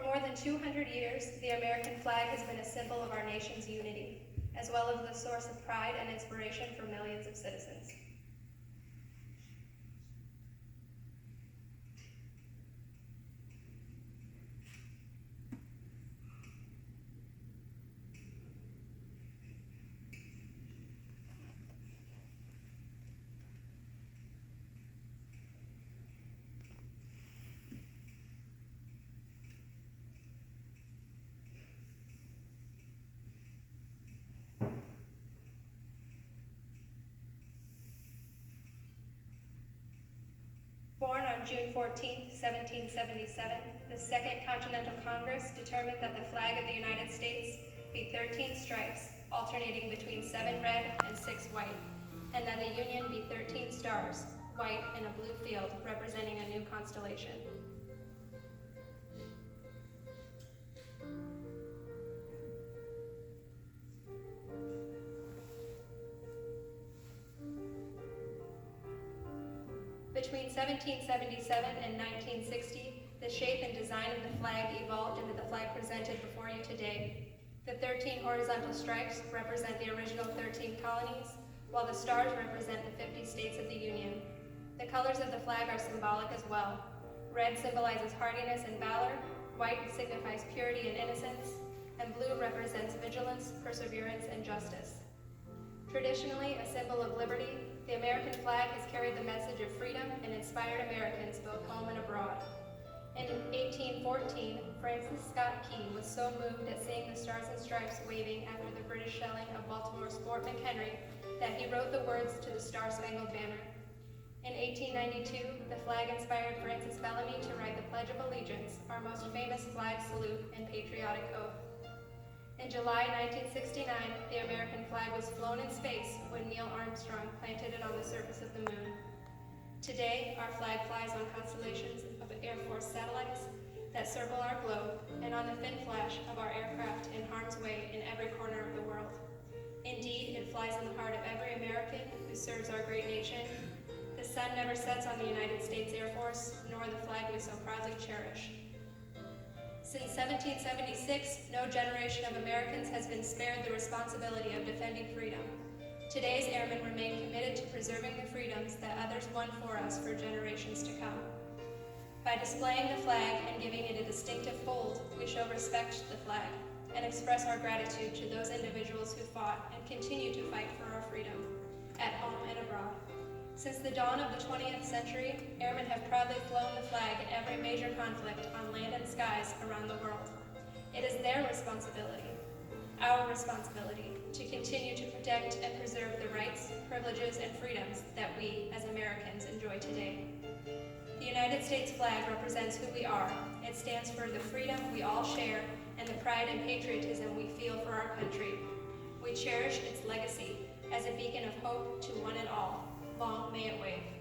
more than 200 years, the American flag has been a symbol of our nation's unity, as well as the source of pride and inspiration for millions of citizens. Born on June 14, 1777, the Second Continental Congress determined that the flag of the United States be 13 stripes, alternating between 7 red and 6 white, and that the Union be 13 stars, white in a blue field, representing a new constellation. Between 1777 and 1960, the shape and design of the flag evolved into the flag presented before you today. The 13 horizontal stripes represent the original 13 colonies, while the stars represent the 50 states of the Union. The colors of the flag are symbolic as well. Red symbolizes hardiness and valor, white signifies purity and innocence, and blue represents vigilance, perseverance, and justice. Traditionally a symbol of liberty, the American flag has carried the message of freedom and inspired Americans both home and abroad. In 1814, Francis Scott Key was so moved at seeing the stars and stripes waving after the British shelling of Baltimore's Fort McHenry that he wrote the words to the Star-Spangled Banner. In 1892, the flag inspired Francis Bellamy to write the Pledge of Allegiance, our most famous flag salute and patriotic oath. In July 1969, the American flag was flown in space when Neil Armstrong planted it on the surface of the moon. Today, our flag flies on constellations of Air Force satellites that circle our globe and on the thin flash of our aircraft in harm's way in every corner of the world. Indeed, it flies in the heart of every American who serves our great nation. The sun never sets on the United States Air Force, nor the flag we so proudly cherish. Since 1776, no generation of Americans has been spared the responsibility of defending freedom. Today's airmen remain committed to preserving the freedoms that others won for us for generations to come. By displaying the flag and giving it a distinctive fold, we show respect to the flag and express our gratitude to those individuals who fought and continue to fight for our freedom, at home and abroad. Since the dawn of the 20th century, airmen have proudly flown the flag in every major conflict on land and skies around the world. It is their responsibility, our responsibility, to continue to protect and preserve the rights, privileges, and freedoms that we, as Americans, enjoy today. The United States flag represents who we are. It stands for the freedom we all share and the pride and patriotism we feel for our country. We cherish its legacy as a beacon of hope to one and all. Long may it wave.